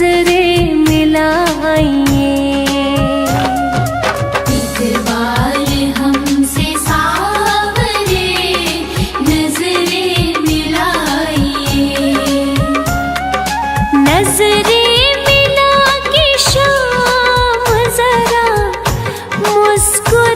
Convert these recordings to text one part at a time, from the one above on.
नजरें मिलाइए। एक बार हमसे सावरे नजरें मिलाइए। नजरें मिला के शाम जरा मुस्कुराइए।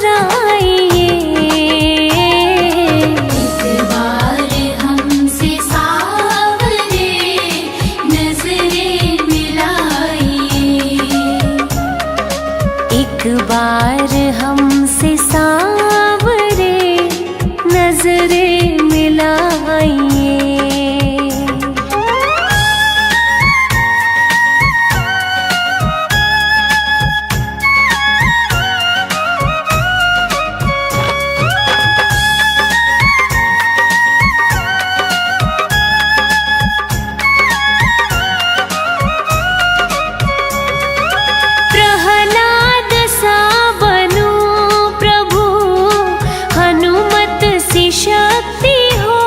एक बार हमसे सावरे नजरें मिलाइए। शक्ति हो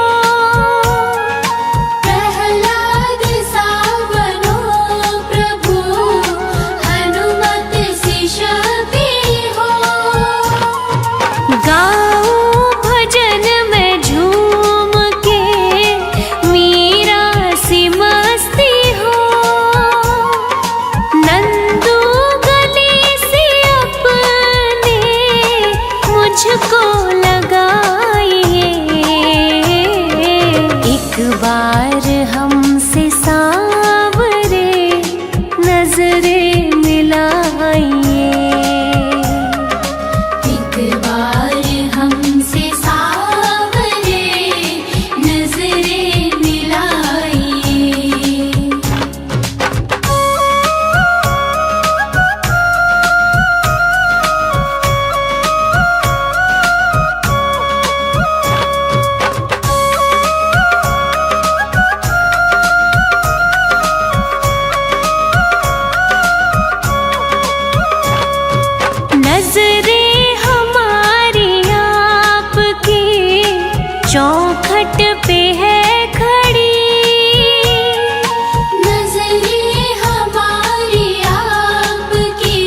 प्रहलाद सा बनो प्रभु, हनुमत सी शक्ति हो। गाऊं भजन में झूम के मीरा सी मस्ती हो। नंदू गले से अपने मुझको एक बार हमसे सावरे नजरें मिलाइए। एक बार हमसे सावरे नजरें मिलाइए। नजरें हमारी आपकी चौखट पे है खड़ी। नजरें हमारी आपकी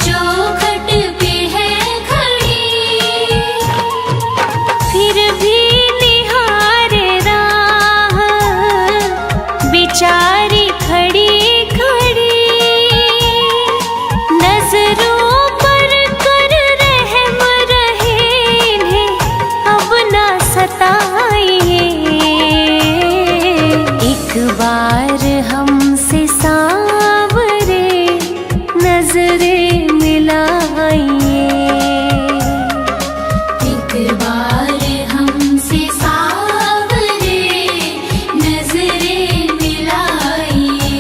चौखट पे है खड़ी। फिर भी निहारे राह बेचारी खड़ी खड़ी। नजरों एक बार हमसे सावरे नजरें मिलाइए। एक बार हमसे सावरे नजरें मिलाइए।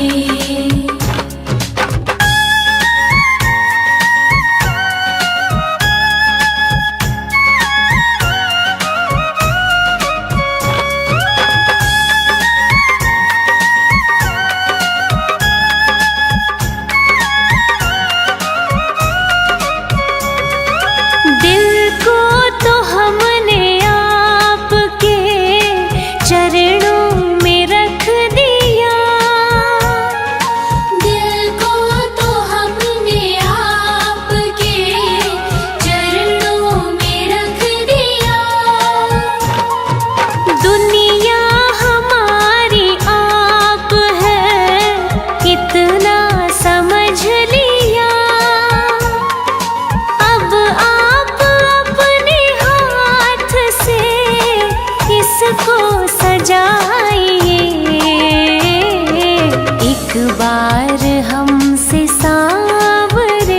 एक बार हमसे सावरे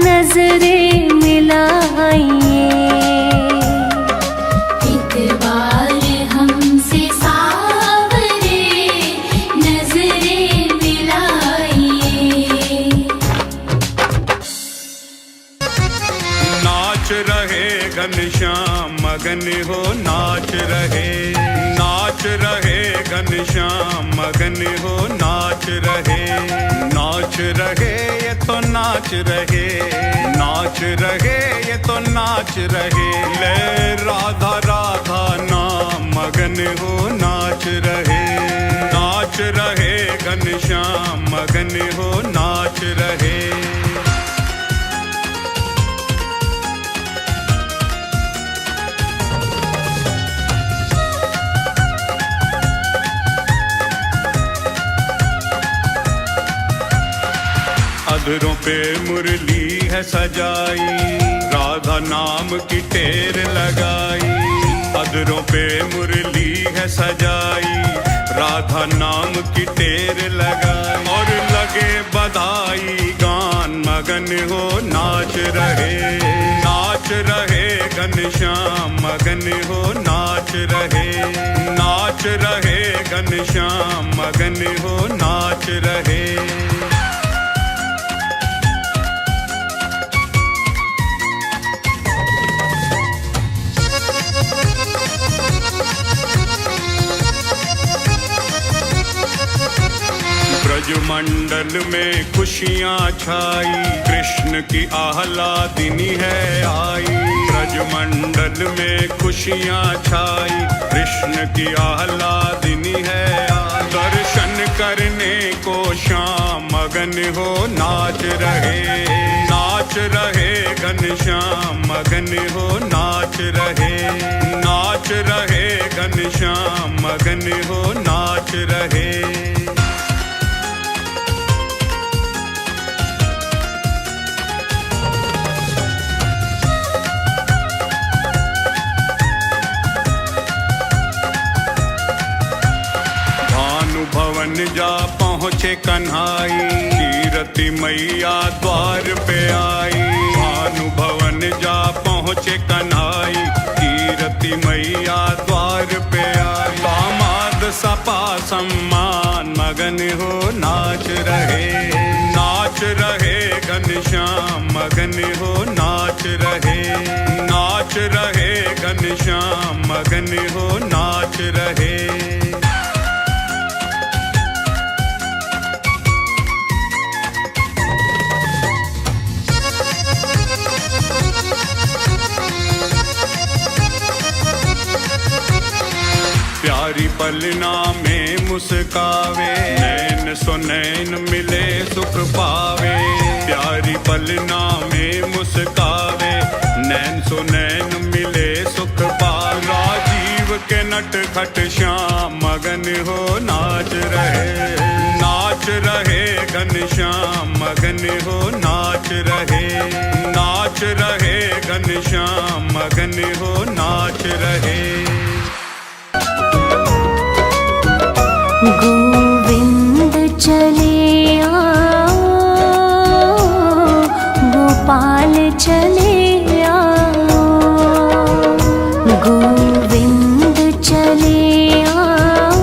नजरें मिलाइए। एक बार हमसे सावरे नजरें मिलाइए। नाच रहे घनश्याम मगन हो नाच रहे। नाच रहे घनश्याम मगन हो नाच रहे। नाच रहे ये तो नाच रहे। नाच रहे ये तो नाच रहे। ले राधा राधा नाम मगन हो नाच रहे। नाच रहे घनश्याम घनश्याम मगन हो नाच रहे। अधरों पे मुरली है सजाई, राधा नाम की टेर लगाई। अधरों पे मुरली है सजाई, राधा नाम की टेर लगाई। और लगे बधाई गान मगन हो नाच रहे। नाच रहे घनश्याम मगन हो नाच रहे। नाच रहे घनश्याम मगन हो नाच रहे। ब्रजमंडल में खुशियाँ छाई, कृष्ण की आह्लादिनी है आई। ब्रजमंडल में खुशियाँ छाई, कृष्ण की आह्लादिनी है आई। दर्शन करने को श्याम मगन हो नाच रहे। नाच रहे घनश्याम मगन हो नाच रहे। नाच रहे घनश्याम मगन हो नाच रहे। भवन जा पहुँचे कन्हाई, कीरति मैया द्वार पे आई। भानु भवन जा पहुँचे कन्हाई, कीरति मैया द्वार पे आई। दामाद सपा सम्मान मगन हो नाच रहे। नाच रहे घनश्याम मगन हो नाच रहे। नाच रहे घनश्याम मगन हो नाच रहे। प्यारी पलना में मुस्कावे, नैन सो नैन मिले सुख पावे। प्यारी पलना में मुस्कावे, नैन सो नैन मिले सुख पावे। राजीव के नट खट श्याम मगन हो नाच रहे। नाच रहे घनश्याम मगन हो नाच रहे। नाच रहे घनश्याम मगन हो नाच रहे। गोविंद चले आओ, गोपाल चले आओ। गोविंद चले आओ,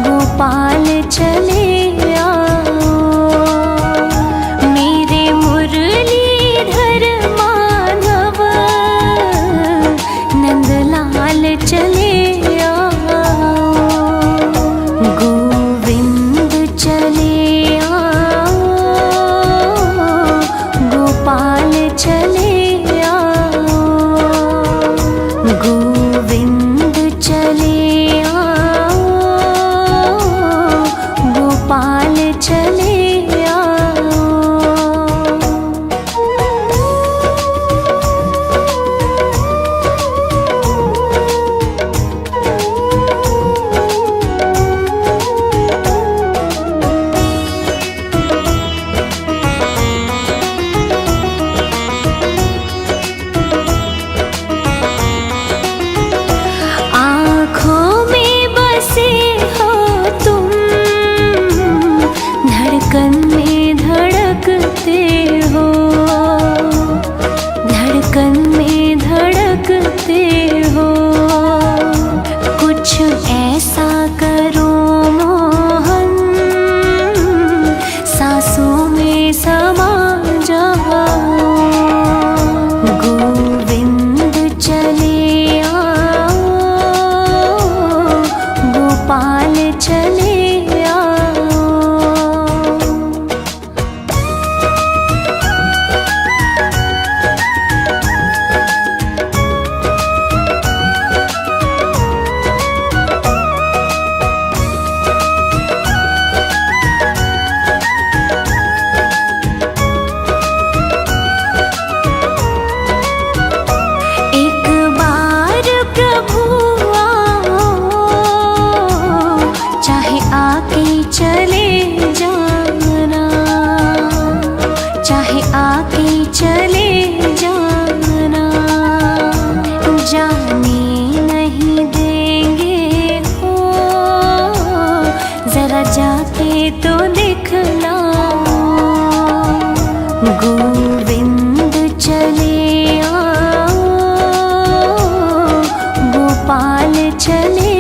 गोपाल चले आओ। मेरे मुरलीधर माधव चले जाना, चाहे आके चले जाना, जाने नहीं देंगे हो, जरा जाके तो दिखलाओ। गोविंद चले आओ, गोपाल चले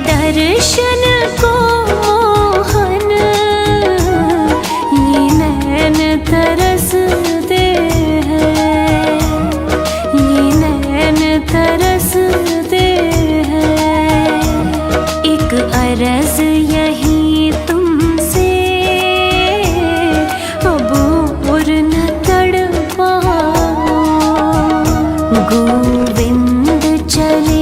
दर्शन को मोहन ये नैन तरसते हैं, ये नैन तरसते हैं। एक अर्ज यही तुमसे, अब और न तड़पाओ। गोविंद चले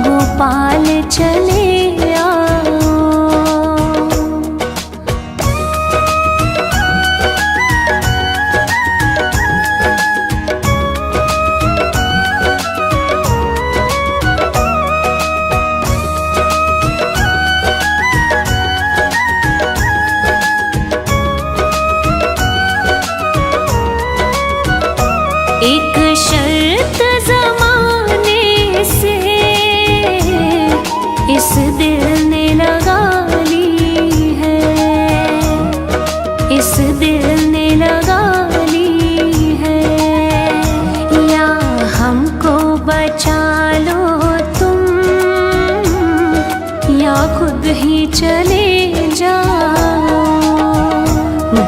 गोपाल चले आओ। एक शर्त ज़माने से इस दिल ने लगा ली है, इस दिल ने लगा ली है। या हमको बचा लो तुम, या खुद ही चले जाओ।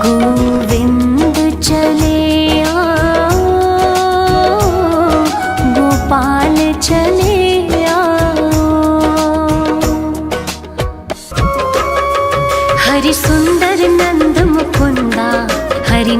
गोविंद चले आओ, गोपाल चले हरि सुंदर नंद मुकुंदा, हरि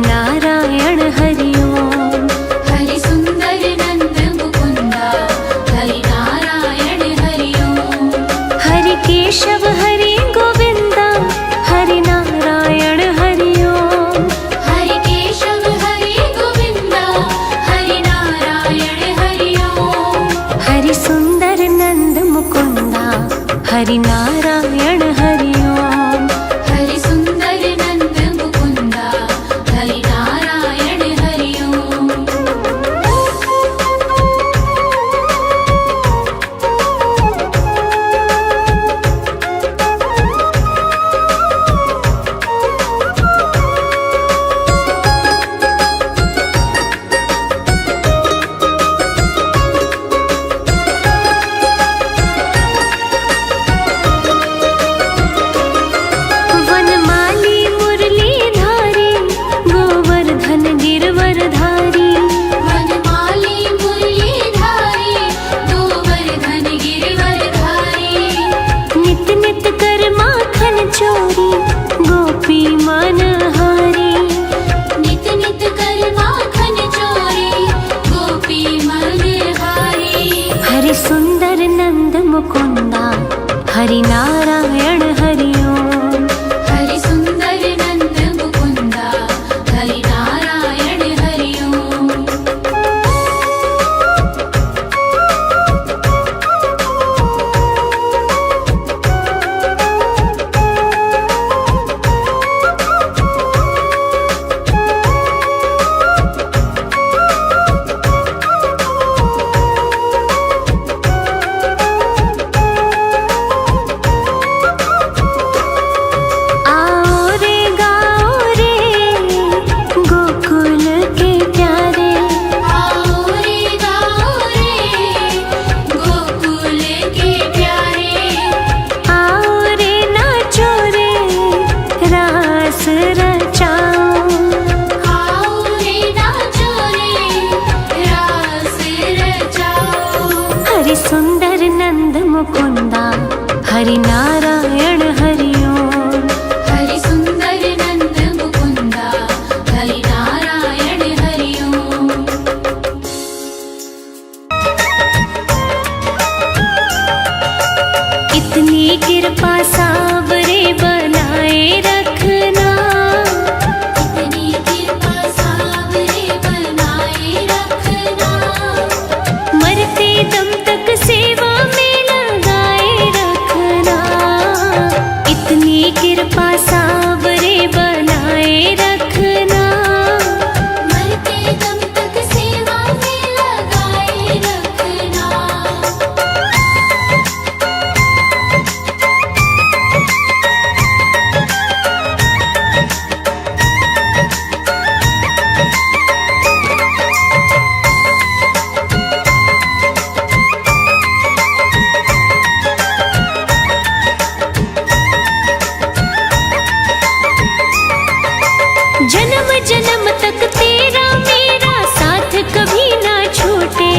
जन्म जन्म तक तेरा मेरा साथ कभी ना छूटे,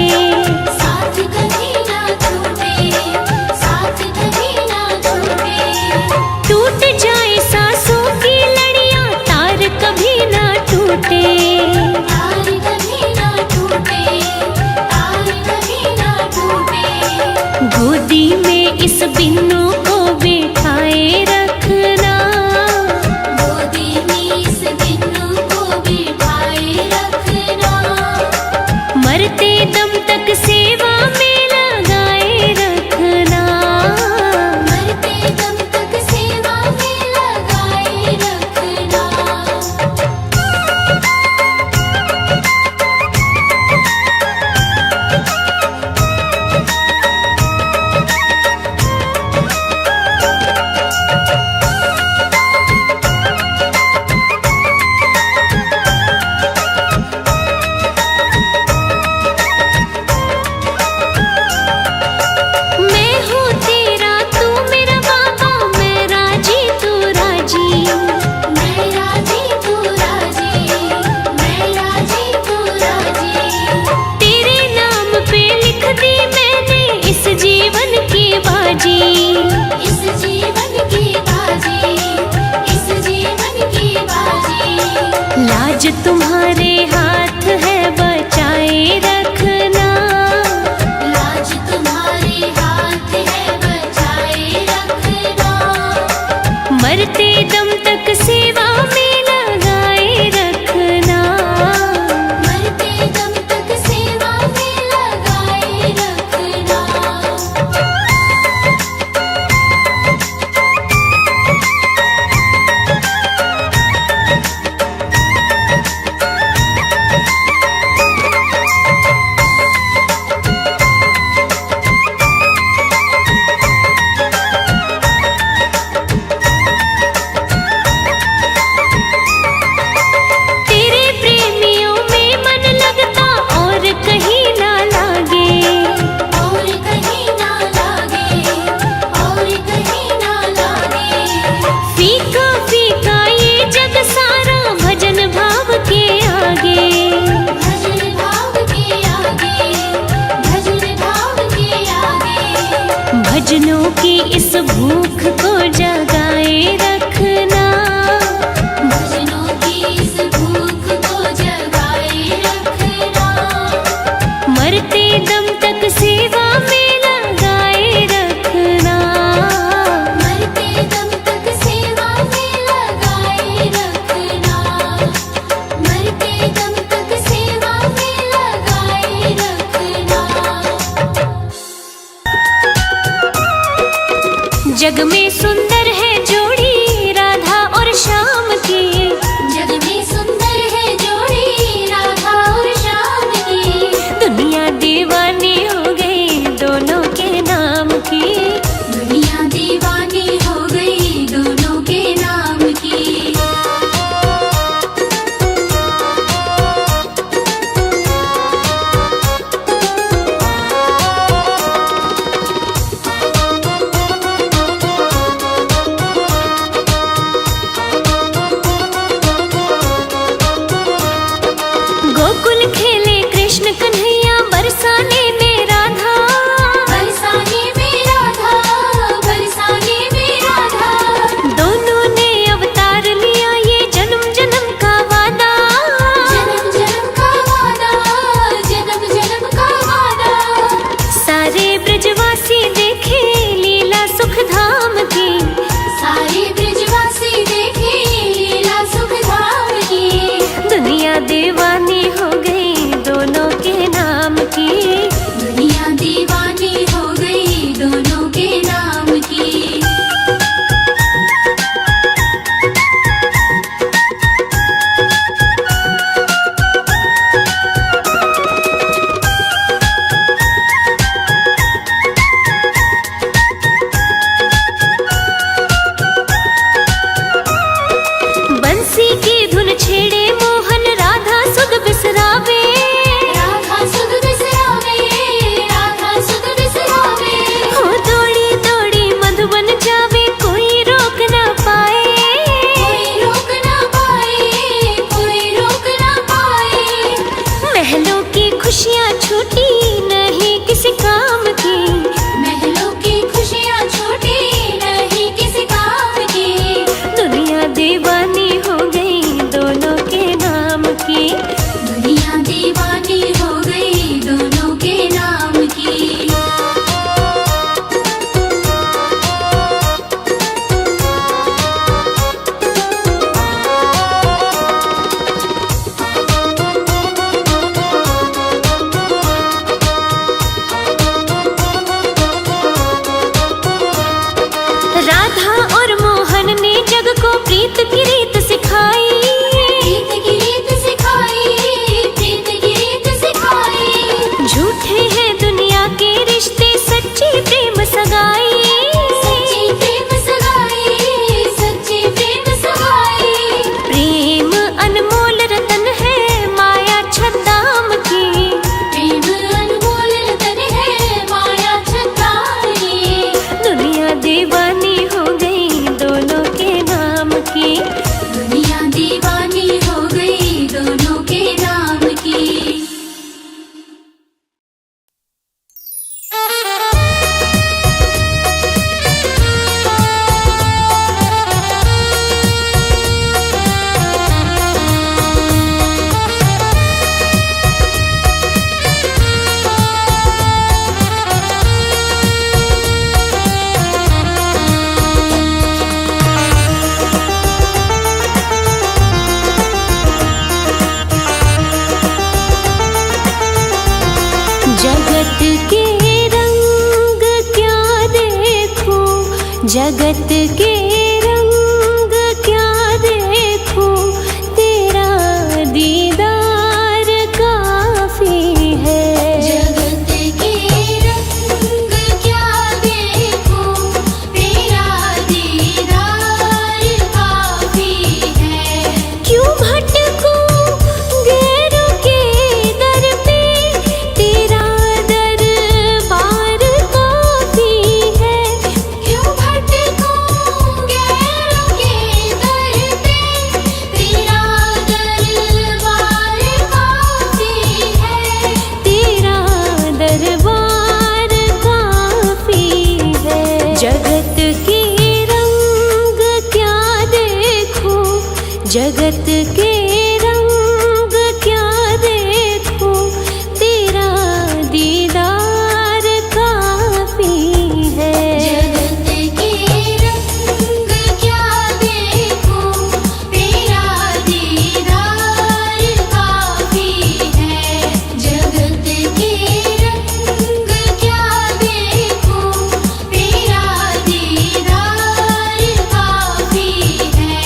साथ कभी ना छूटे, साथ कभी ना छूटे। टूट जाए सांसों की लड़ियां तार कभी ना टूटे, तार कभी ना टूटे, तार कभी ना टूटे। गोदी में इस बिन्नू को बिठाए रखना, गोदी में इस बिन्नू को बिठाए रखना, मरते दम तक सेवा में लगाए रखना। मरते दम तक सेवा में लगाए रखना। मैं हूँ तेरा तू मेरा बाबा, मैं राजी तू राजी, मैं राजी तू राजी, मैं राजी तू राजी। तेरे नाम पे लिख दी मैंने इस जीवन की बाजी। इस जीवन की बाजी, इस जीवन की बाजी। लाज तुम्हारे हाथ है बचाए रखना, लाज तुम्हारे हाथ है बचाए रखना, मरते दम तक सेवा में लगाए रखना। मरते दम तक सेवा में लगाए रखना। जगत के रंग क्या देखूं, तेरा दीदार काफी है। जगत के रंग क्या देखूं, तेरा दीदार काफी है। क्यों भटकूं गैरों के दर पे, तेरा दरबार काफी है। क्यों भटकूं गैरों के दर पे, तेरा दरबार काफी है। तेरा दरबार काफी है। जगत के रंग क्या देखूं, जगत के रंग क्या देखूं, तेरा दीदार काफी है। जगत के रंग क्या देखूं, तेरा दीदार काफी है। जगत के रंग क्या देखूं, तेरा दीदार काफी है।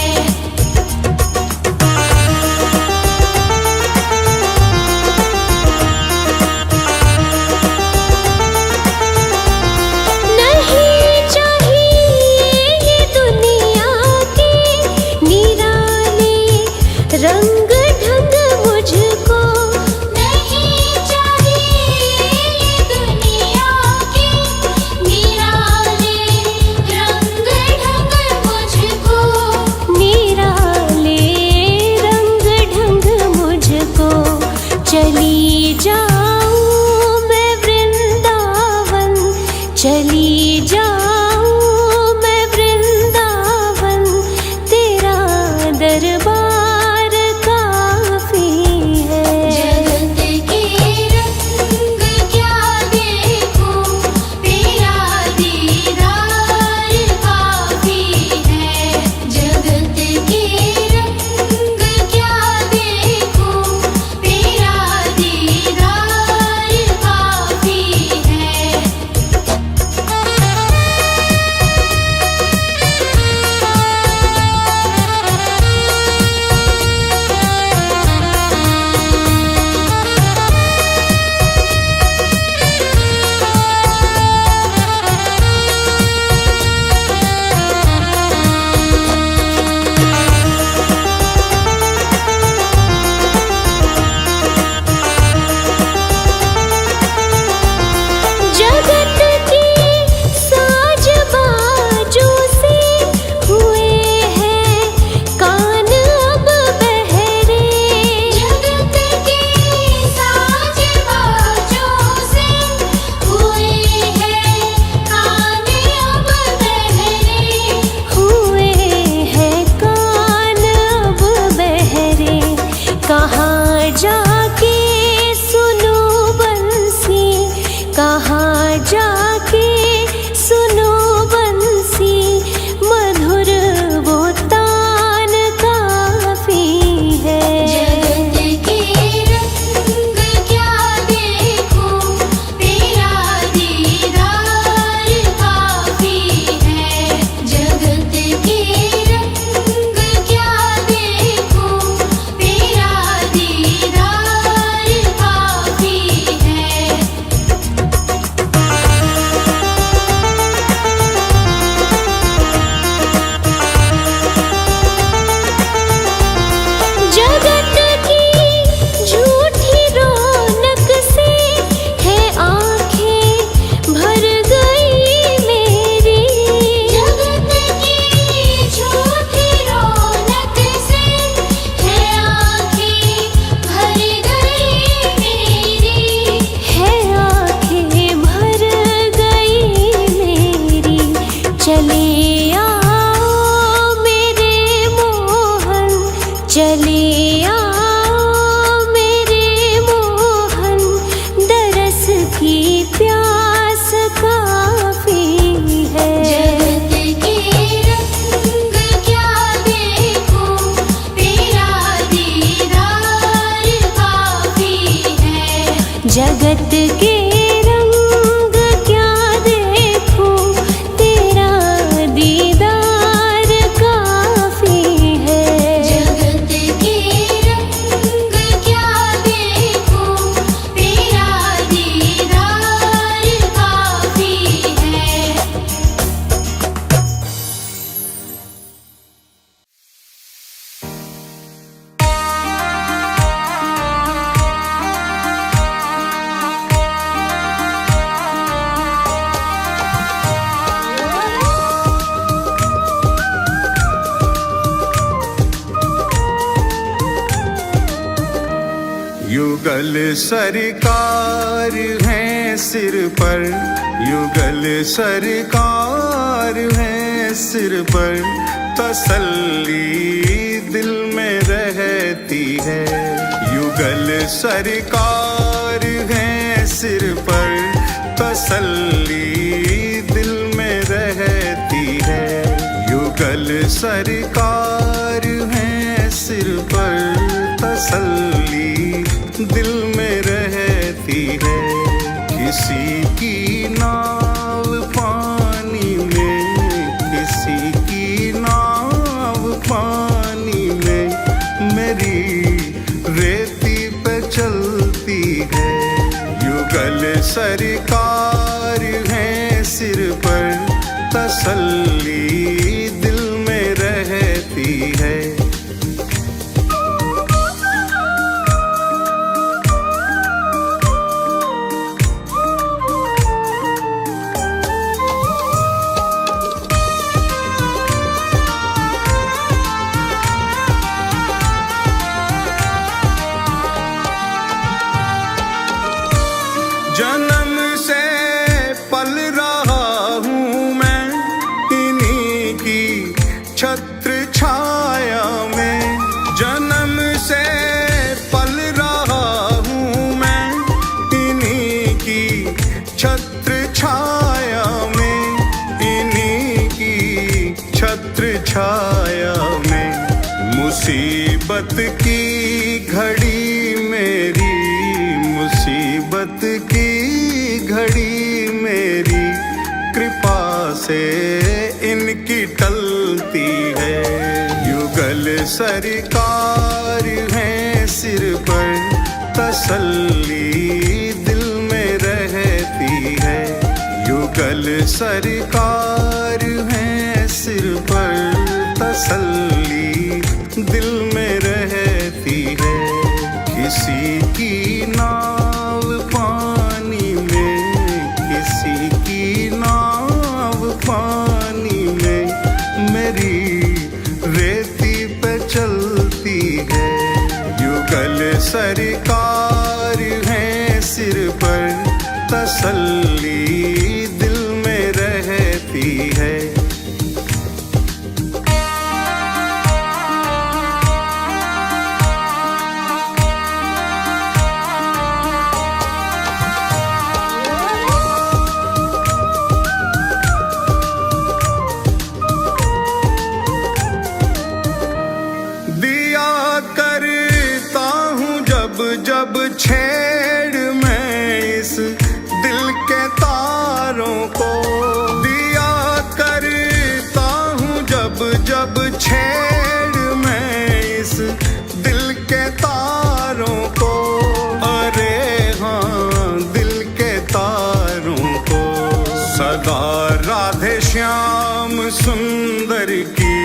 युगल सरकार है सिर पर, युगल सरकार है सिर पर, तसल्ली दिल में रहती है। युगल सरकार है सिर पर, तसल्ली दिल में रहती है। युगल सरकार है सिर पर, तसल्ली दिल में रहती है। किसी की नाव पानी में, किसी की नाव पानी में, मेरी रेती पे चलती है। युगल सरकार है सिर पर, तसल्ली दिल में रहती है। जन्म से पल रहा हूँ मैं इन्हीं की छत्र छाया में। जन्म से पल रहा हूँ मैं इन्हीं की छत्र छाया में, इन्हीं की छत्र छाया में। मुसीबत की घड़ी मेरी, मुसीबत की घड़ी मेरी, कृपा से इनकी टलती है। युगल सरकार है सिर पर, तसल्ली दिल में रहती है। युगल सरकार है सिर पर, तसल्ली दिल में रहती है। किसी की नाव पानी में, किसी की नाव पानी में, मेरी रेती पे चलती है। युगल सरकार है सिर पर, तसल्ली दिल में रहती है। जब छेड़ मैं इस दिल के तारों को, दिया करता हूँ जब जब छेड़ मैं इस दिल के तारों को। अरे हाँ दिल के तारों को। सदा राधे श्याम सुंदर की,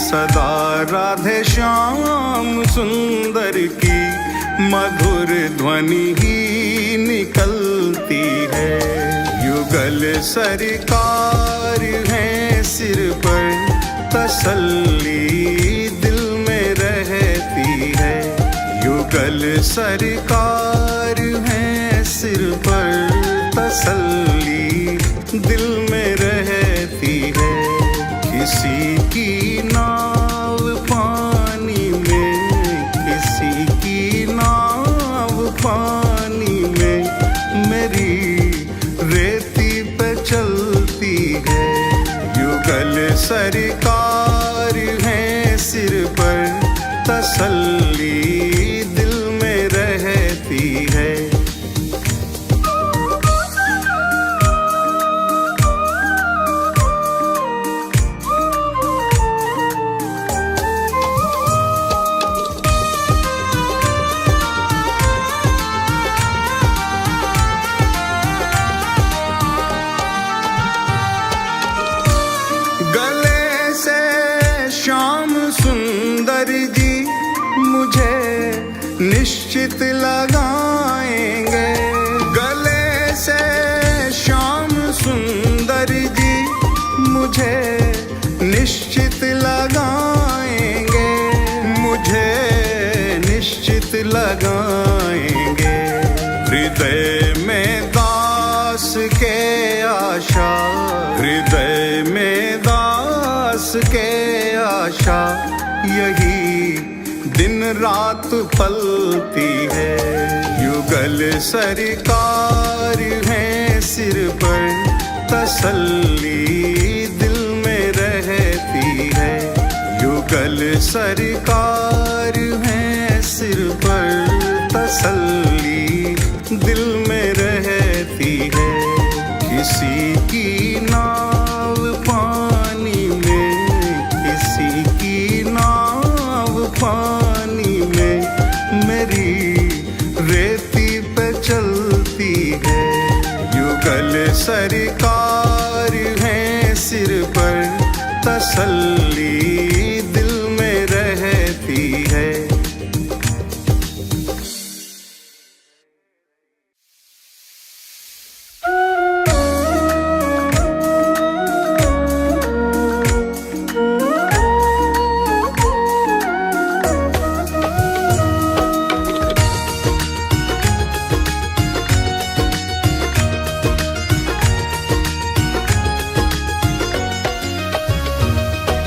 सदा राधे श्याम सुंदर की मधुर ध्वनि ही निकलती है। युगल सरकार है सिर पर, तसल्ली दिल में रहती है। युगल सरकार है सिर पर, तसल्ली दिल में रहती है। किसी की नाव पानी में, किसी की नाव पानी में, मेरी रेती पे चलती है। युगल सरकार है सिर पर, तसल्ली दिल में रहती है। निश्चित लगाएंगे गले से श्याम सुंदर जी, मुझे निश्चित लगाएंगे, मुझे निश्चित गीत लगाएंगे। हृदय में दास के आशा, हृदय में दास के आशा, यही दिन रात पलती है। युगल सरकार है सिर पर, तसल्ली दिल में रहती है। युगल सरकार है सिर पर, तसल्ली दिल में रहती है। किसी की नाव पानी में, किसी की नाव पानी में, मेरी रेती पे चलती है। युगल सरकार है सिर पर, तसल्ली दिल में रहती है।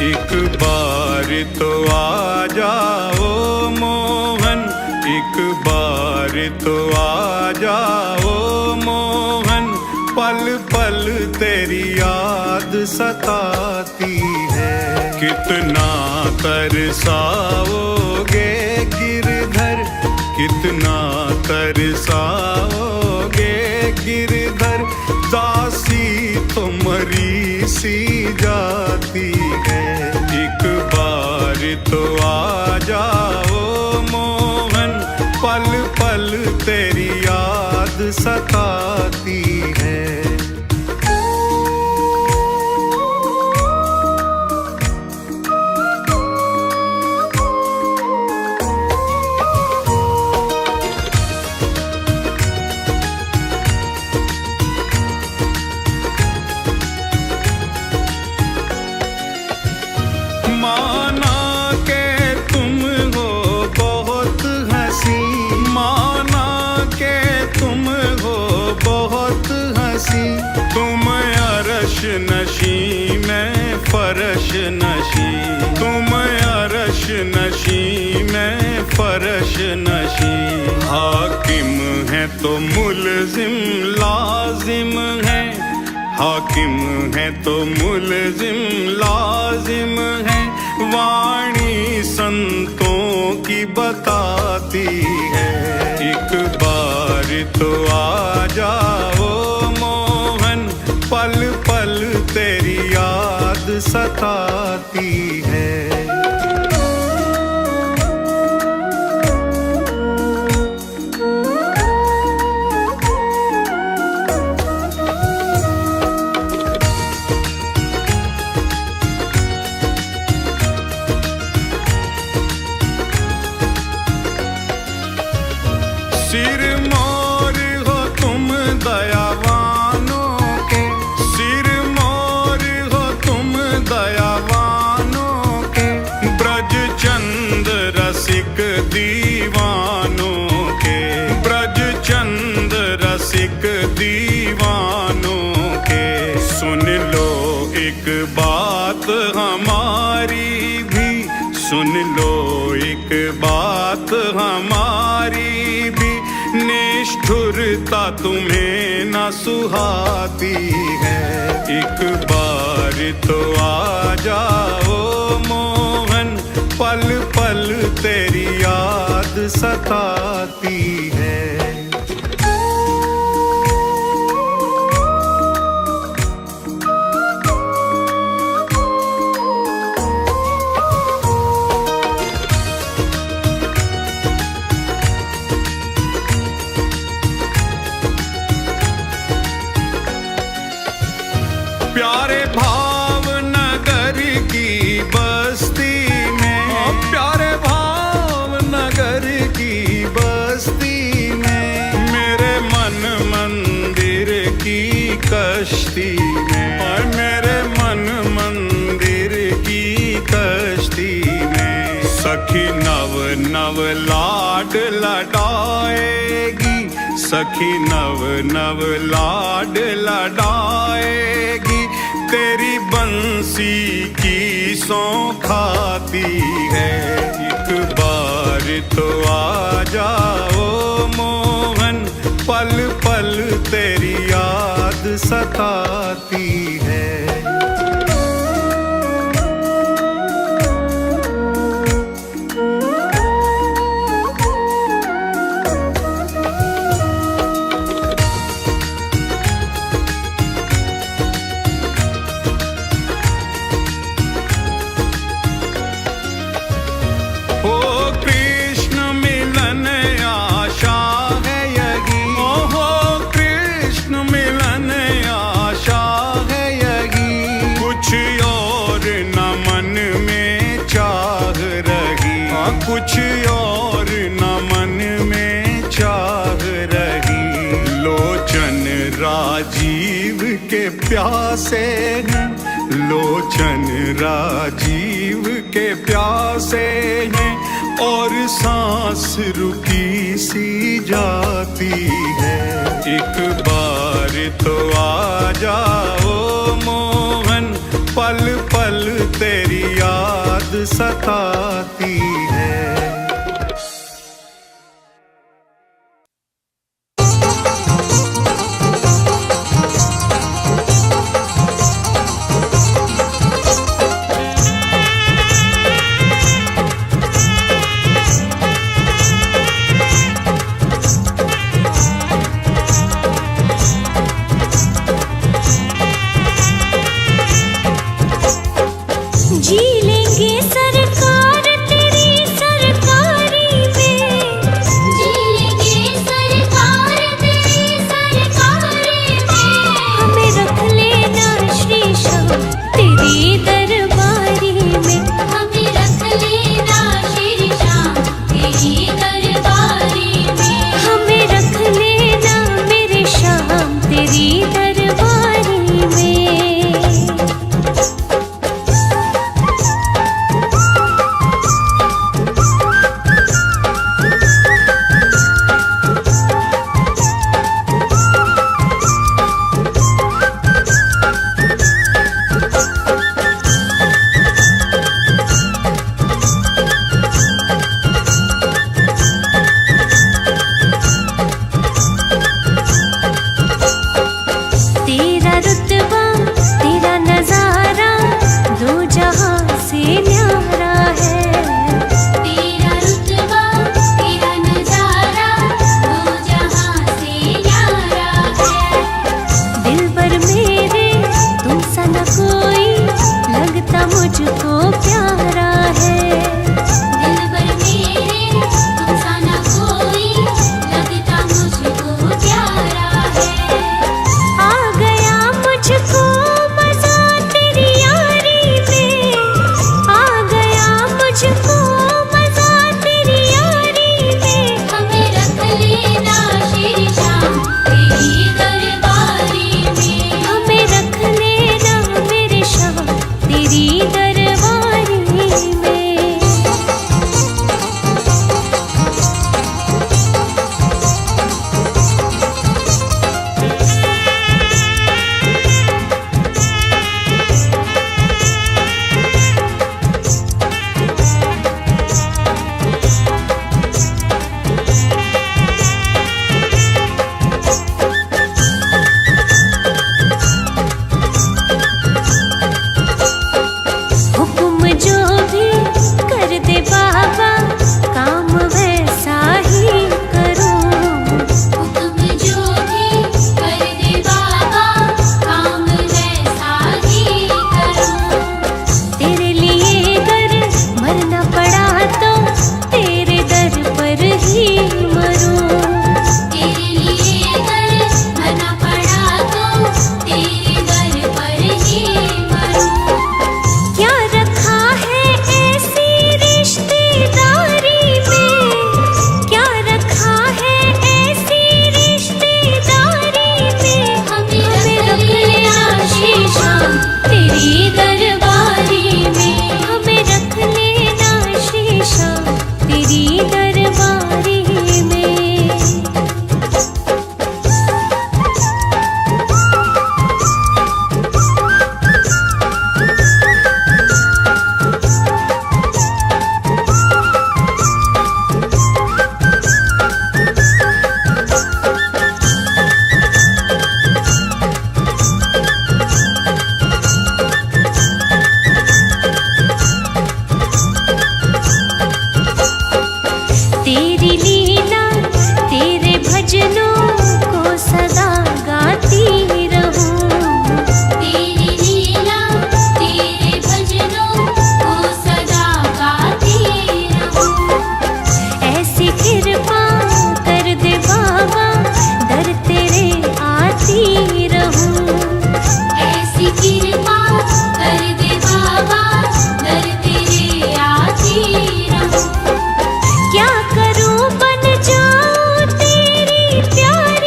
एक बार तो आ जाओ मोहन, एक बार तो आ जाओ मोहन, पल पल तेरी याद सताती है। कितना तरसाओगे गिरधर, कितना तरसाओगे गिरधर, दासी तो मरी सी जाती है। एक बार तो आ जाओ मोहन, पल पल तेरी याद सताती है। माना के तुम हो बहुत हंसी, माना के तुम हो बहुत हंसी, तुम अरश नशी मैं फरश नशी, तुम अरश नशी मैं फरश नशी। हाकिम है तो मुलजिम लाजिम है, हाकिम है तो मुलजिम लाजिम है। वाणी संतों की बताती है। एक बार तो आ जाओ मोहन, पल पल तेरी याद सताती है। सिरमौर हो तुम दयावानों के, सिरमौर हो तुम दयावानों के, ब्रज चंद रसिक दीवानों के, ब्रज चंद रसिक दीवानों के। सुन लो एक बात हमारी भी, सुन लो एक बात हमारी भी, निष्ठुरता तुम्हें न सुहाती है। एक बार तो आ जाओ मोहन, पल पल तेरी याद सताती है। प्यारे भावनगर की बस्ती में, प्यारे भावनगर की बस्ती में, मेरे मन मंदिर की कश्ती में, और मेरे मन मंदिर की कश्ती में, सखी नव नव लाड लडाएगी, सखी नव नव लाड लडाएगी, तेरी बंसी की सौ खाती है। एक बार तो आ जाओ मोहन, पल पल तेरी याद सताती है। कुछ और न मन में चाह रही, लोचन राजीव के प्यासे हैं, लोचन राजीव के प्यासे हैं, और सांस रुकी सी जाती है। एक बार तो आ जाओ मोहन, पल पल तेरी याद सताती है। जी लेंगे सरकार तेरी लीला तेरे भजनों को सदा गाती रहूं। तेरी लीला तेरे भजनों को सदा गाती रहूं। ऐसी कृपा कर दे बाबा दर तेरे आती रहूं। ऐसी कृपा कर दे बाबा दर तेरे आती रहूं। क्या करूं बन जाऊं तेरी प्यारी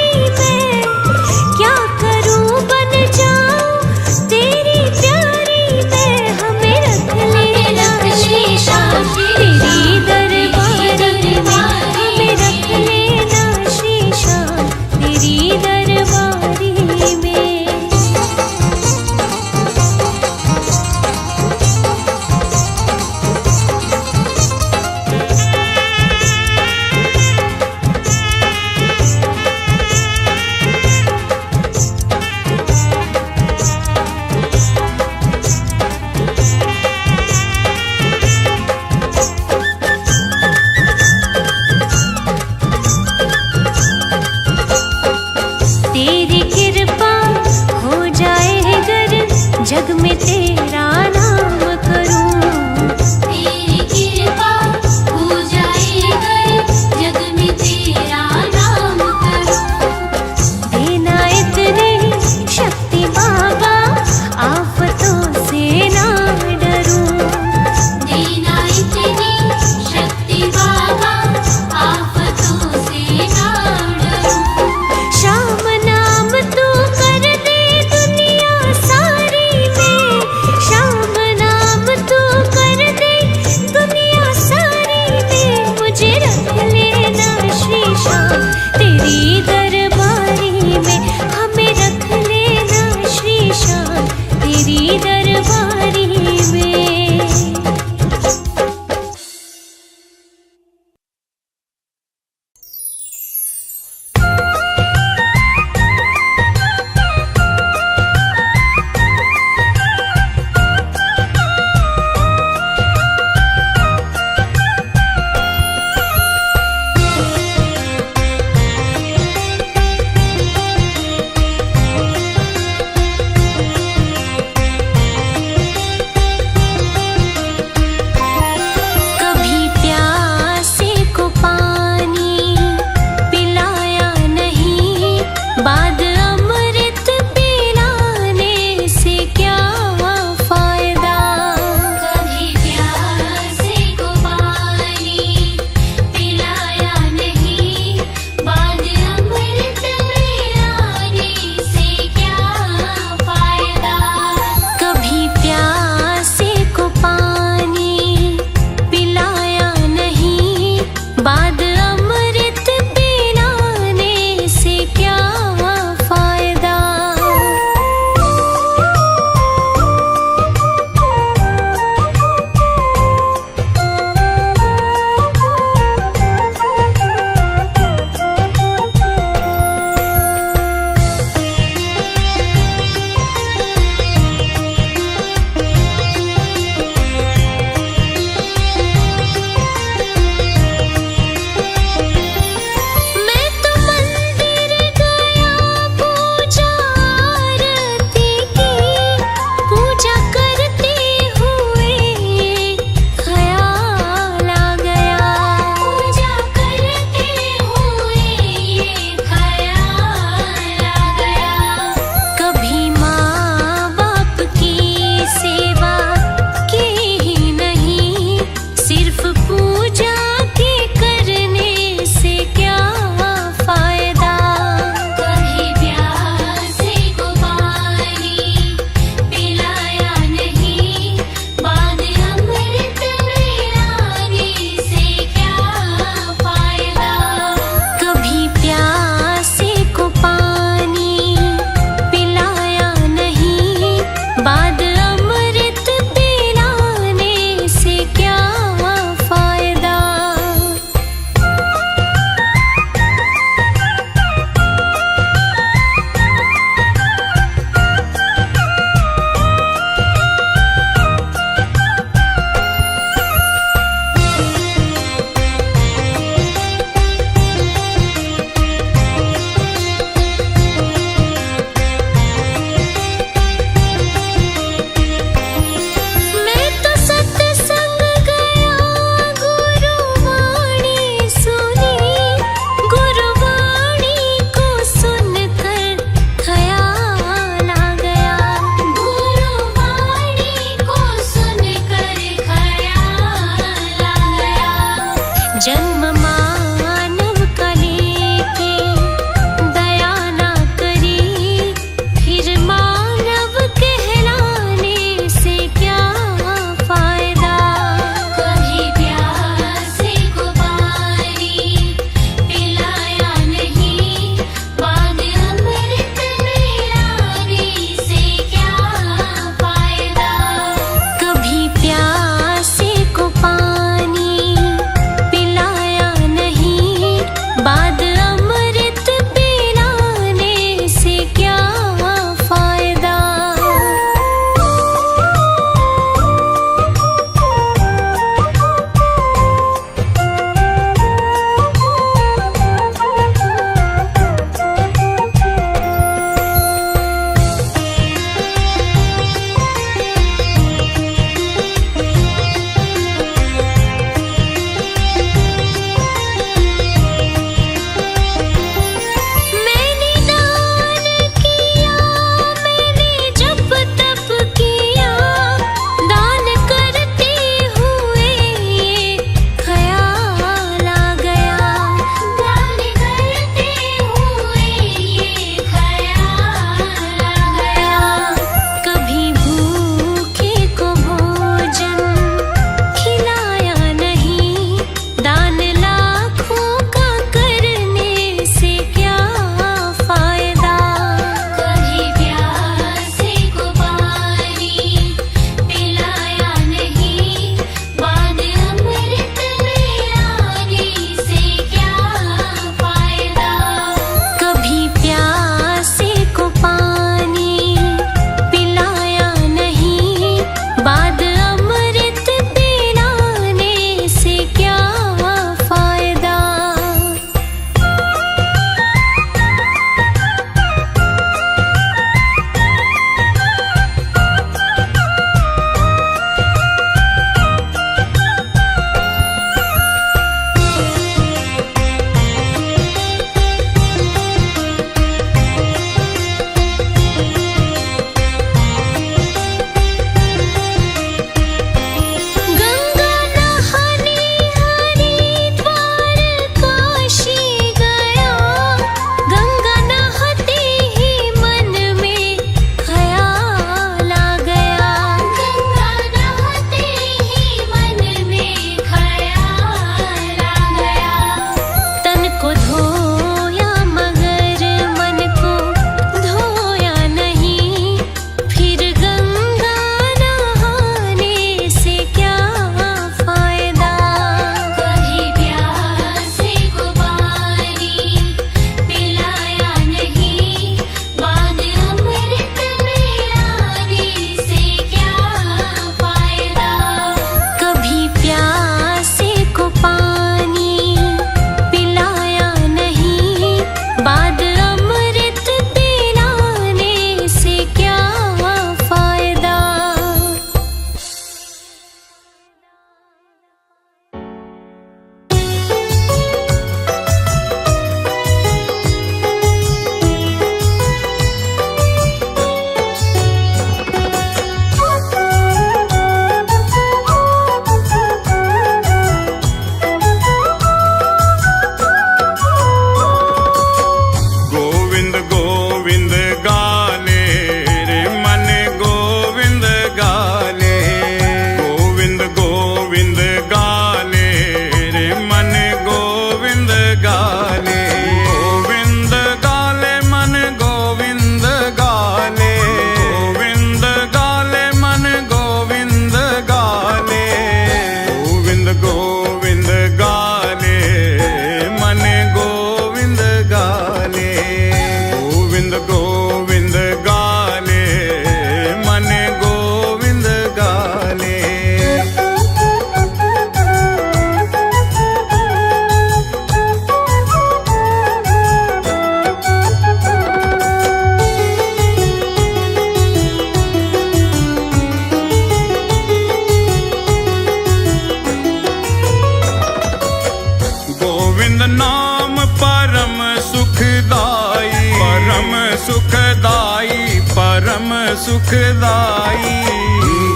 सुखदाई,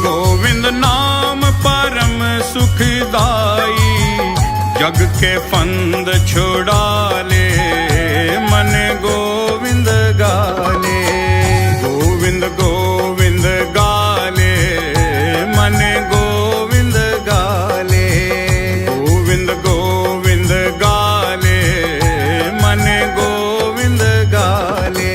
गोविंद नाम परम सुखदाई। जग के फंद छुड़ा ले, मन गोविंद गाले। गोविंद गोविंद गाले, मन गोविंद गाले। गोविंद गोविंद गाले, मन गोविंद गाले।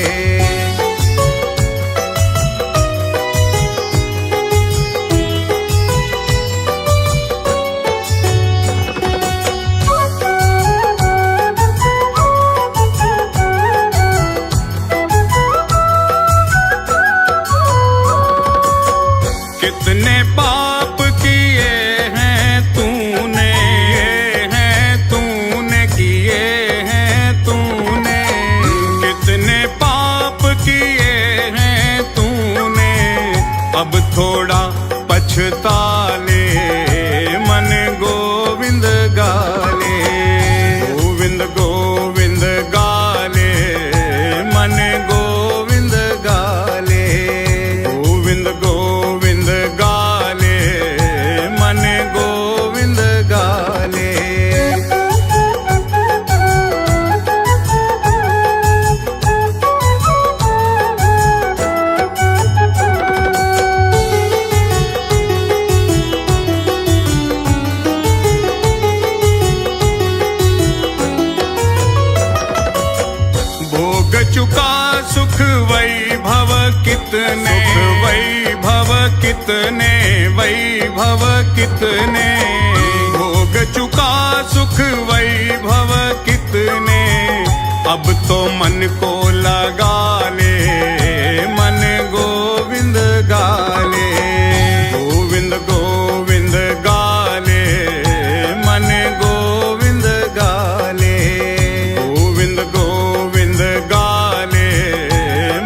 कितने पाप किए हैं तूने, किए हैं तूने। कितने पाप किए हैं तूने, अब थोड़ा पछता ले, मन गोविंद गाले। गोविंद गोविंद गाले, मन गोविंद गाले। गोविंद गोविंद गाले, मन गोविंद गाले। भोग चुका सुख वैभव कितने, वैभव कितने, वैभव कितने। भोग चुका सुख वैभव कितने, अब तो मन को लगा ले, मन गोविंद गाले। गोविंद गोविंद गाले, मन गोविंद गाले। गोविंद गोविंद गाले,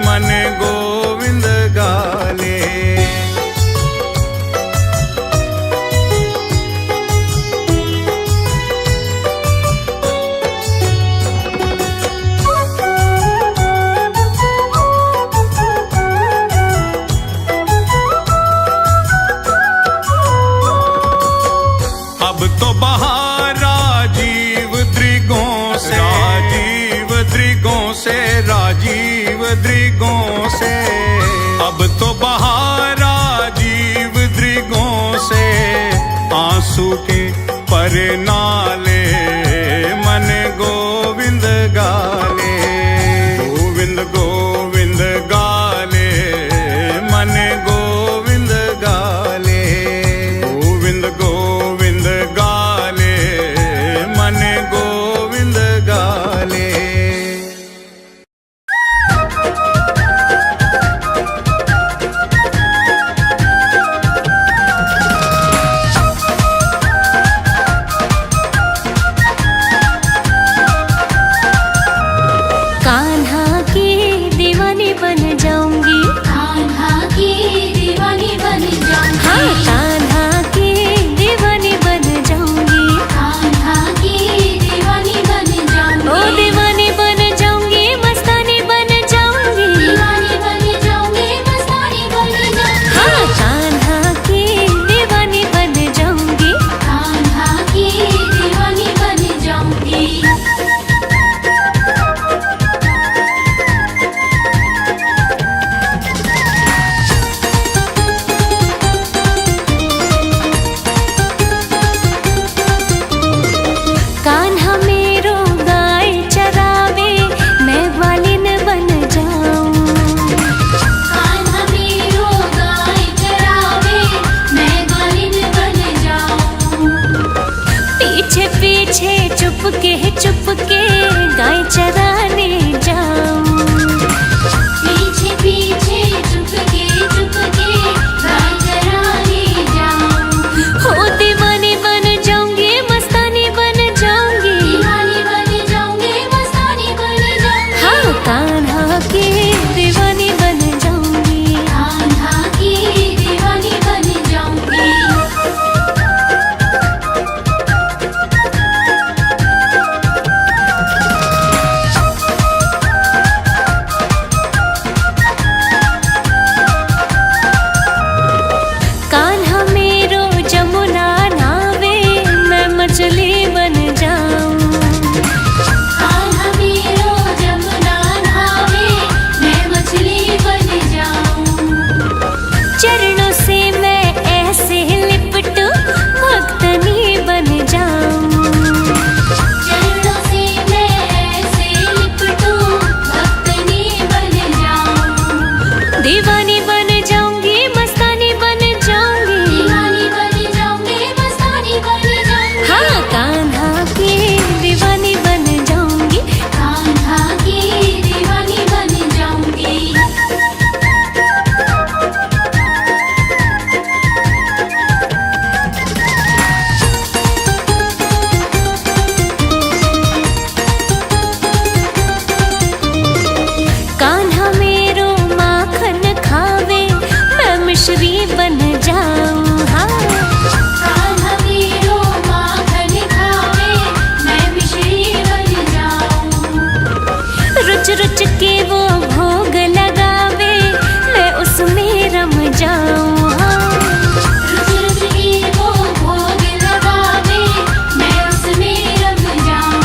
मन गोविंद गाले। रुच के वो भोग लगावे, मैं उसमें रम जाऊं। रुच रुच के वो भोग लगावे, मैं उसमें रम जाऊं।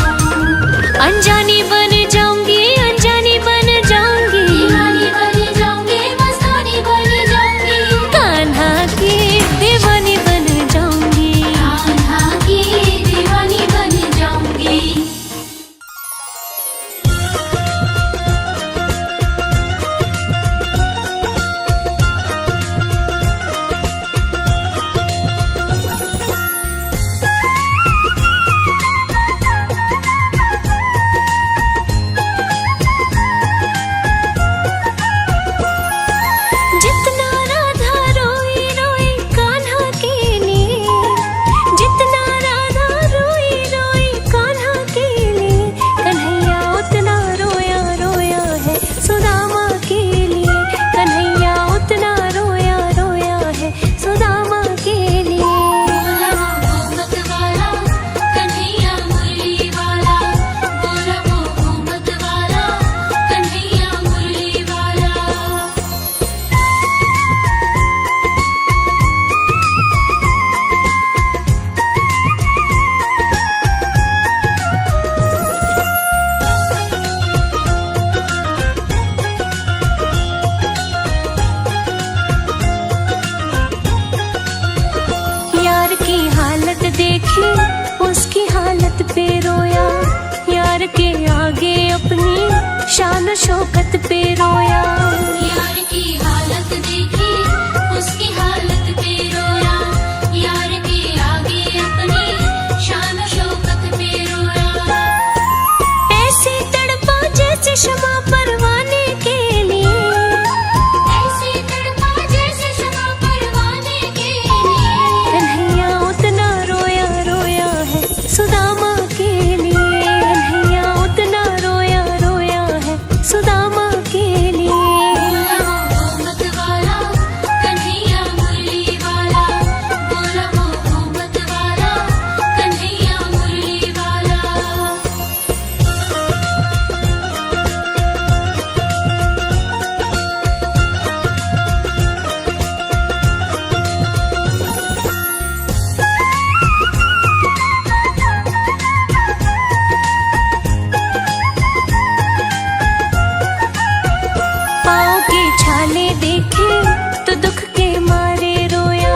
अनजानी बन जाऊंगी, अनजानी बन जाऊंगी, दीवानी बन जाऊंगी, मस्तानी बन जाऊंगी, कान्हा की दीवानी बन जाऊंगी। कान्हा की दीवानी बन जाऊंगी। जितना राधा रोई रोई कान्हा के लिए, जितना राधा रोई रोई कान्हा के लिए, कन्हैया उतना रोया रोया है सुदामा के लिए। कन्हैया उतना रोया रोया है सुदामा के लिए। बोला वो घूमत वाला कन्हैया मुरली वाला, बोला वो घूमत वाला कन्हैया मुरली वाला। यार की हालत देखी, उसकी हालत पे रोया, यार के आगे अपनी शान शौकत पे रोया। यार की हालत देखी, उसकी हालत पे रोया, यार के आगे अपनी शान शौकत पे रोया। ऐसे तड़पा जैसे क्षमा परवाने के लिए, ऐसे तड़पा जैसे क्षमा परवाने के लिए। कन्हैया उतना रोया रोया है सुदामा के लिए। कन्हैया उतना रोया रोया है सुदामा के लिए। बोला वो घूमत वाला कन्हैया मुरली वाला, बोला वो घूमत वाला कन्हैया मुरली वाला। पाँव के छाले देखे तो दुख के मारे रोया,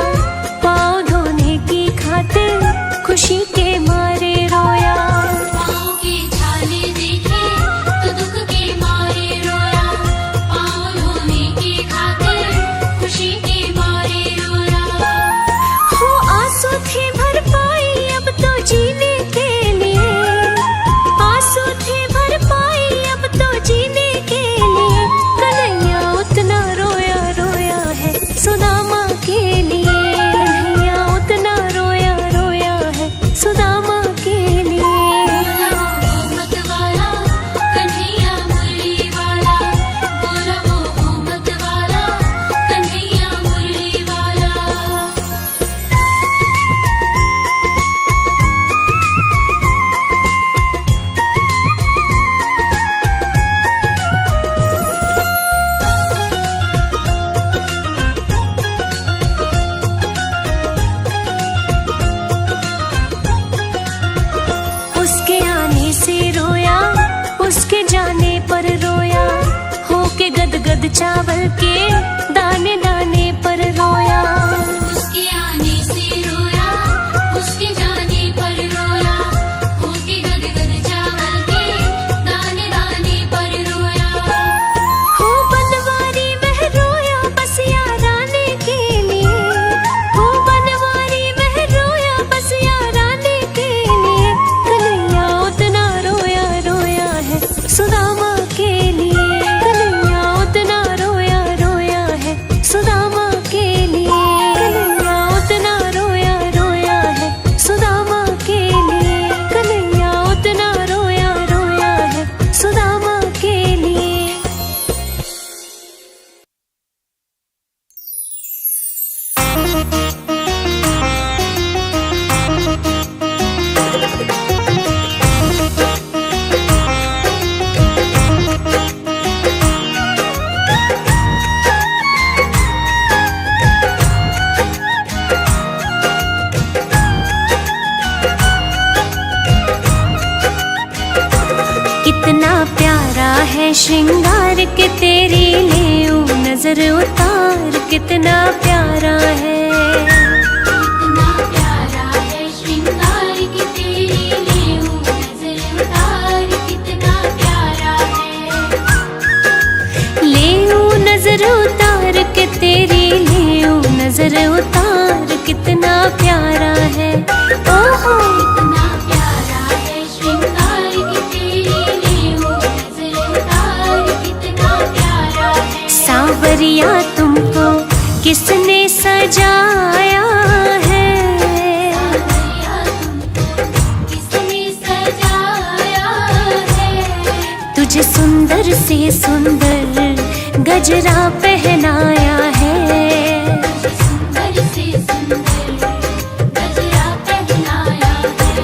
पाँव धोने की खातिर खुशी के मारे रोया। पाँव के छाले देखे तो दुख के मारे रोया, पाँव धोने की खातिर खुशी के मारे रोया। हो आंसू थे भर पाई अब तो जीने के लिए, आंसू थे भर पाई अब तो जीने के लिए। कन्हैया उतना रोया रोया है सुदामा के लिए। कन्हैया उतना रोया रोया है सुदामा के लिए। बोला वो घूमत वाला कन्हैया मुरली वाला, बोला वो घूमत वाला कन्हैया मुरली वाला। उसके आने से रोया, उसके जाने पर रोया, होके गदगद चावल के दाने दाने पर रोया। उसके आने से रोया, उसके जाने पर रोया, होके गदगद चावल के दाने दाने पर रोया। हो बनवारी वह रोया बस याराने के लिए, हो बनवारी वह रोया बस याराने के लिए। कन्हैया उतना रोया रोया है सुदामा के लिए। कन्हैया उतना रोया रोया है श्रृंगार के तेरी ले नजर उतार कितना प्यारा है। कितना प्यारा है श्रृंगार की तेरी लेऊ नजर उतार कितना प्यारा है। लेऊ नजर उतार के तेरी लेऊ नजर उतार कितना प्यारा है। ओहो कितना प्यारा है श्रृंगार की तेरी लेऊ नजर उतार कितना प्यारा है। सांवरिया तुमको किसने सजाया है। सांवरिया तुमको किसने सजाया है। तुझे सुंदर से सुंदर गजरा पहनाया है। तुझे सुंदर से सुंदर गजरा पहनाया है।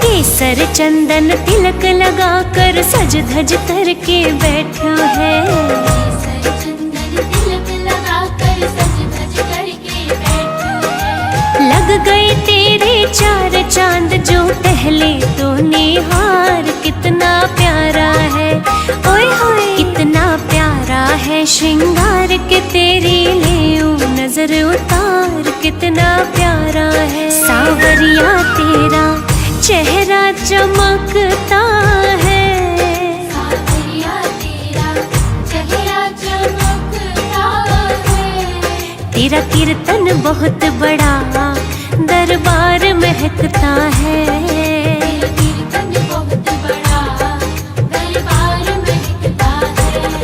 केसर चंदन तिलक लगा कर सज धज करके बैठो है। केसर चंदन तिलक लगा कर सज धज करके बैठो है। लग गए तेरे चार चांद जो पहले तो निहार कितना प्यारा है। ओए होए कितना प्यारा है श्रृंगार के तेरी लेऊ नजर उतार कितना प्यारा है। सांवरिया तेरा चेहरा चमकता है। सांवरिया तेरा चेहरा चमकता है। तेरा कीर्तन बहुत बड़ा दरबार महकता है। तेरा कीर्तन बहुत बड़ा दरबार महकता है।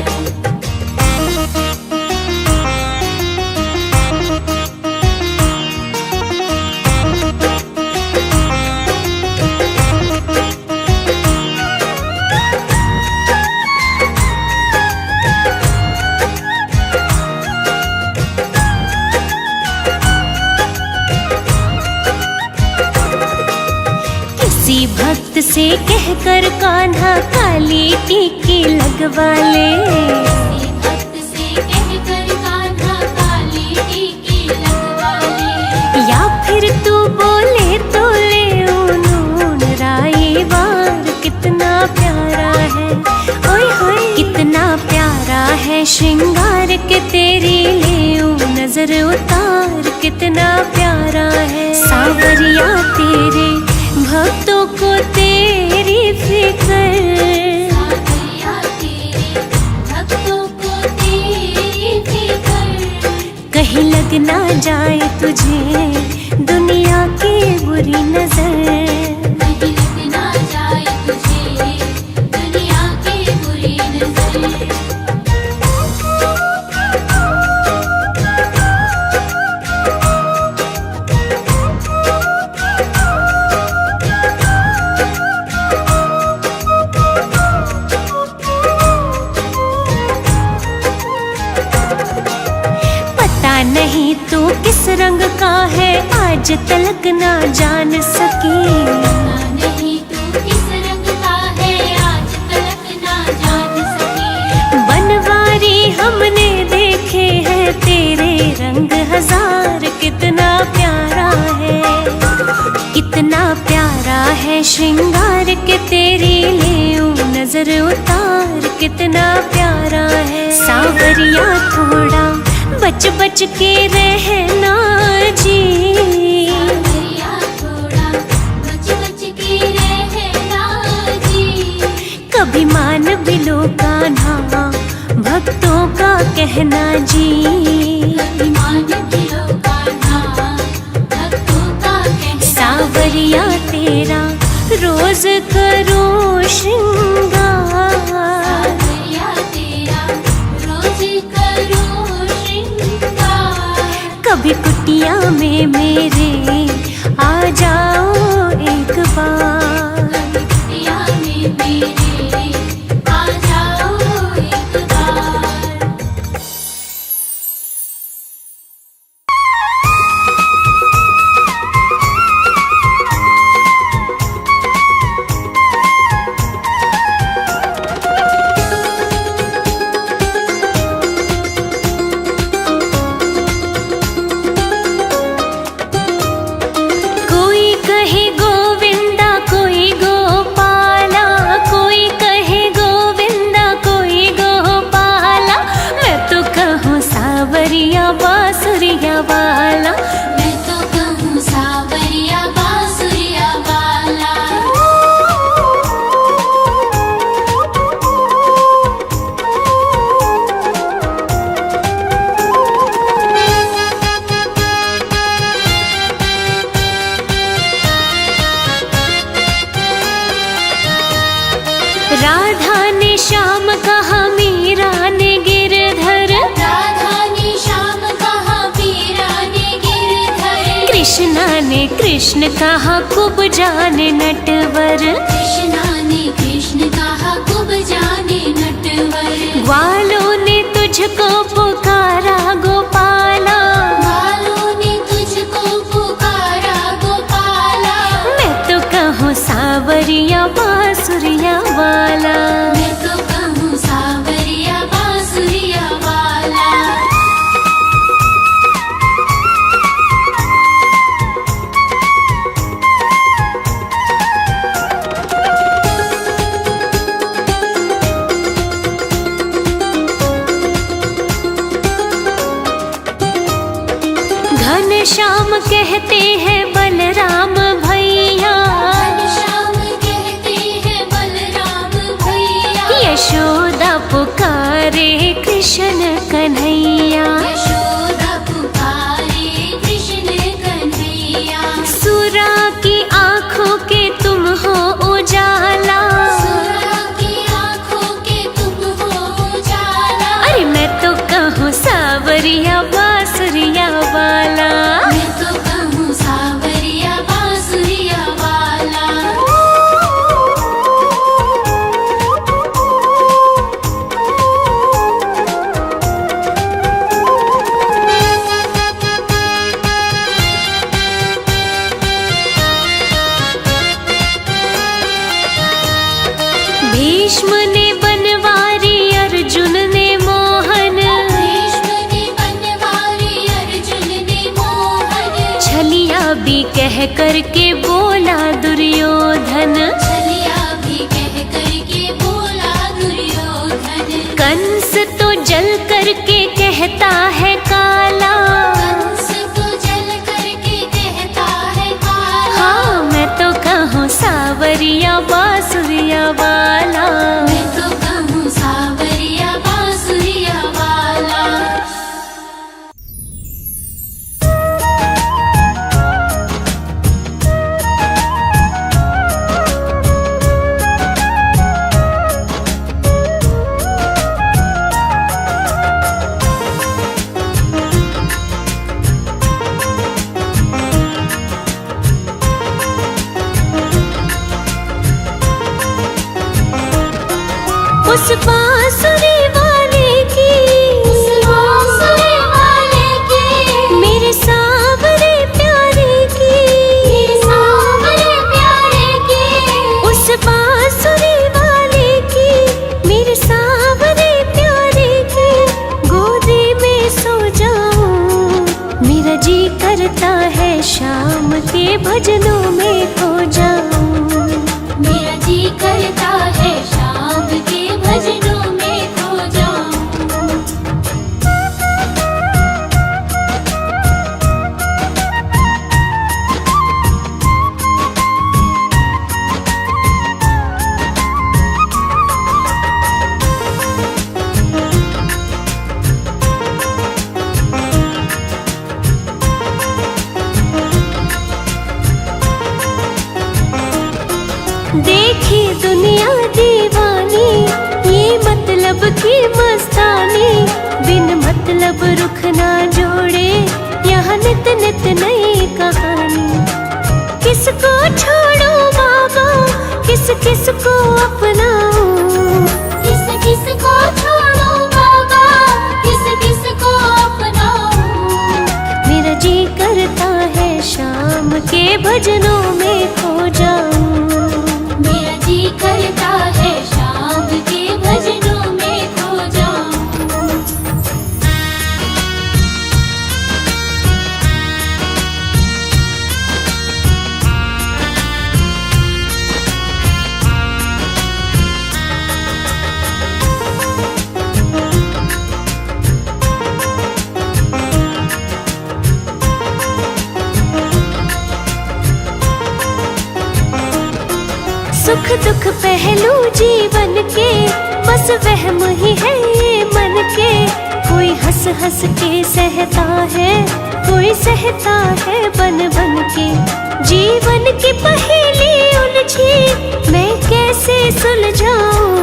किसी भक्त से कहकर कान्हा काली टीकी लगवा ले। किसी भक्त से कहकर कान्हा काली टीकी लगवा ले। या फिर तू बोले तो ले नून राई बार कितना प्यारा है। ओए होए कितना प्यारा है श्रृंगार के तेरी लेऊ नजर उतार कितना प्यारा है। सांवरिया तेरे भक्तों को तेरी फिक्र। सांवरिया तेरे भक्तों को तेरी फिक्र। कहीं लग ना जाए तुझे दुनिया की बुरी नजर। कहीं लग ना जाए तुझे दुनिया की बुरी नजर। पता नहीं तू किस रंग का है आज तलक ना जान सकी। पता नहीं तू किस रंग का है आज तलक ना जान सकी। बनवारी हमने देखे हैं तेरे रंग हजार कितना प्यारा है। कितना प्यारा है श्रृंगार के तेरी लेऊ नजर उतार कितना प्यारा है। सांवरिया थोड़ा बच बच के रहना जी। सांवरिया थोड़ा बच बच के रहना जी। कभी मान भी लो कान्हा भक्तों का कहना जी। कभी मान भी लो कान्हा भक्तों का कहना। सांवरिया तेरा रोज करो श्रृंगार। सांवरिया तेरा रोज करो श्रृंगार। कभी कुटिया में मेरे आ जाओ एक बार। कभी कुटिया में मेरे आ जाओ एक बार। राधा ने श्याम कहा, मीरा ने गिरधर। राधा ने श्याम कहा, मीरा ने गिरधर। कृष्णा ने कृष्ण कहा, कुब जाने नटवर। कृष्णा ने कृष्ण कहा, कुब जाने नटवर। ग्वालों ने तुझको पुकारा गोपाला। ग्वालों ने तुझको पुकारा गोपाला। मैं तो कहूँ सावरिया बांसुरिया वाला। मैं तो कहूँ सावरिया बांसुरिया वाला। घनश्याम कहते हैं बलराम भैया। घनश्याम कहते हैं बलराम भैया। यशोदा पुकारे कृष्ण कन्हैया। यशोदा पुकारे कृष्ण कन्हैया। सुरा की आँखों के तुम हो उजाला। सुरा की आँखों के तुम हो उजाला। अरे मैं तो कहूँ सावरिया बांसुरिया वाला। मैं तो कहूँ सावरिया बांसुरिया वाला। भीष्म ने बनवारी, अर्जुन ने मोहन। भीष्म ने बनवारी, अर्जुन ने मोहन। छलिया भी कह करके बोला दुर्योधन। छलिया भी कह करके बोला दुर्योधन। कंस तो जल करके कहता है काला। कंस तो जल करके कहता है काला। हाँ मैं तो कहूँ सावरिया बांसुरिया वाला। मैं तो कहूँ सावरिया बांसुरिया वाला। उस बांसुरी वाले की, उस बांसुरी वाले की, मेरे सावरे प्यारे की, मेरे सावरे प्यारे की। उस बांसुरी वाले की, मेरे सावरे प्यारे की, गोदी में सो जाऊं। मेरा जी करता है शाम के भजनों में खो जाऊं। मेरा जी करता है शाम के भजनों में खो जाऊं। देखी दुनिया दीवानी, ये मतलब की मस्तानी। बिन मतलब रुख ना जोड़े, यहाँ नित नित नई कहानी। किसको छोड़ो बाबा, किस किस को अपनाऊं। किस किस को छोड़ो बाबा, किस किस को अपनाऊं। मेरा जी करता है शाम के भजनों में खो जाऊं। मेरा जी करता है शाम के भजनों में खो जाऊं। सुख दुख पहलू जीवन के, बस वहम ही है ये मन के। कोई हंस हंस के सहता है, कोई सहता है बन बन के। जीवन की पहेली उलझी, मैं कैसे सुलझाऊं।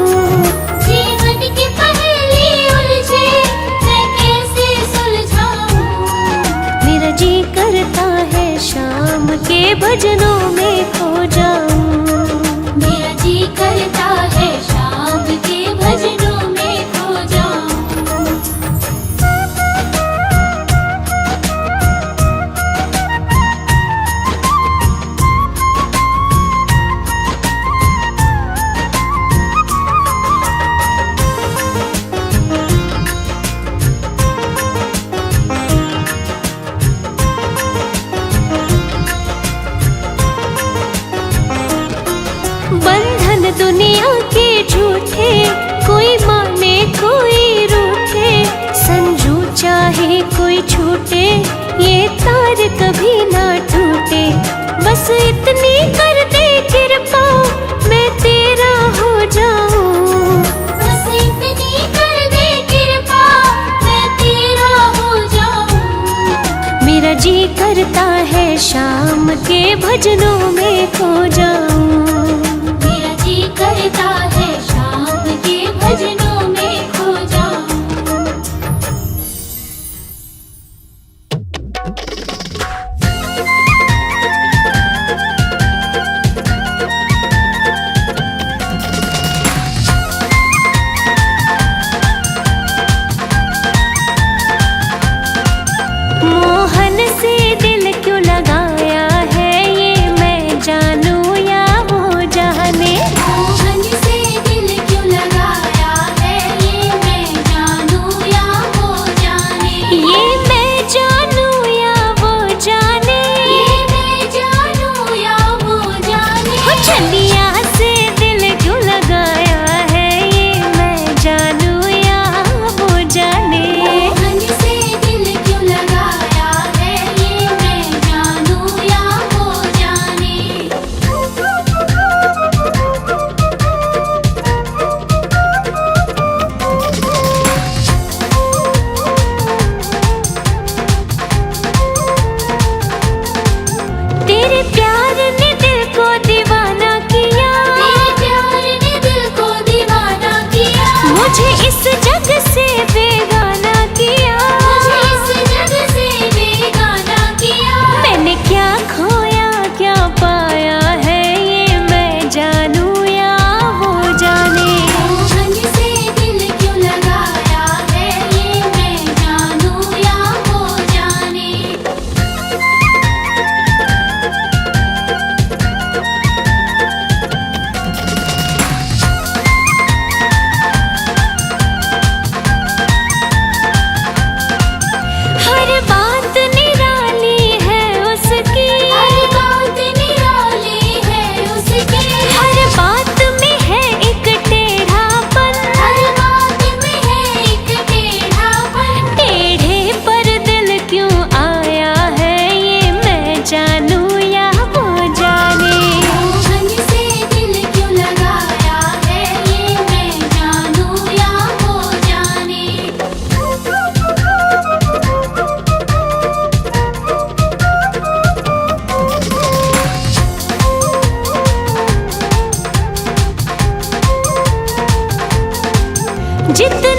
बंधन दुनिया के झूठे, कोई माने कोई रूठे, संजू चाहे कोई छूटे, ये तार कभी ना टूटे। बस इतनी कर दे कृपा, मैं तेरा हो जाऊं। बस इतनी कर दे कृपा, मैं तेरा हो जाऊं। मेरा जी करता है शाम के भजनों में खो जाऊं। मेरा जी करता है शाम के भजनों में खो जाऊं। मोहन से दिल क्यों लगाया है, ये मैं जानूं या वो जाने। मोहन से दिल क्यों लगाया है, ये मैं जानूं या वो जाने। ये मैं जानूं या वो जाने। ये मैं जानूं या वो जाने। हो चलिया से दिल क्यों लगाया है, ये मैं जानूं या वो जाने। मोहन से दिल क्यों लगाया है, ये मैं जानूं या वो जाने। तेरे प्यार ने दिल को दीवाना किया, तेरे प्यार ने दिल को दीवाना किया। मुझे इस जग से बेगाना किया। मुझे इस जग से बेगाना किया। मैंने क्या खोया क्या पाया है, ये मैं जानूं या वो जाने। मोहन से दिल क्यों लगाया है, ये मैं जानूं या वो जाने। हर बात निराली है उसकी, हर बात निराली है उसकी। हर बात में है एक टेढ़ापन। हर बात में है एक टेढ़ापन। टेढ़े पर दिल क्यों आया है, ये मैं जानूं या वो जाने। मोहन से दिल क्यों लगाया है, ये मैं जानूं या वो जाने। जितना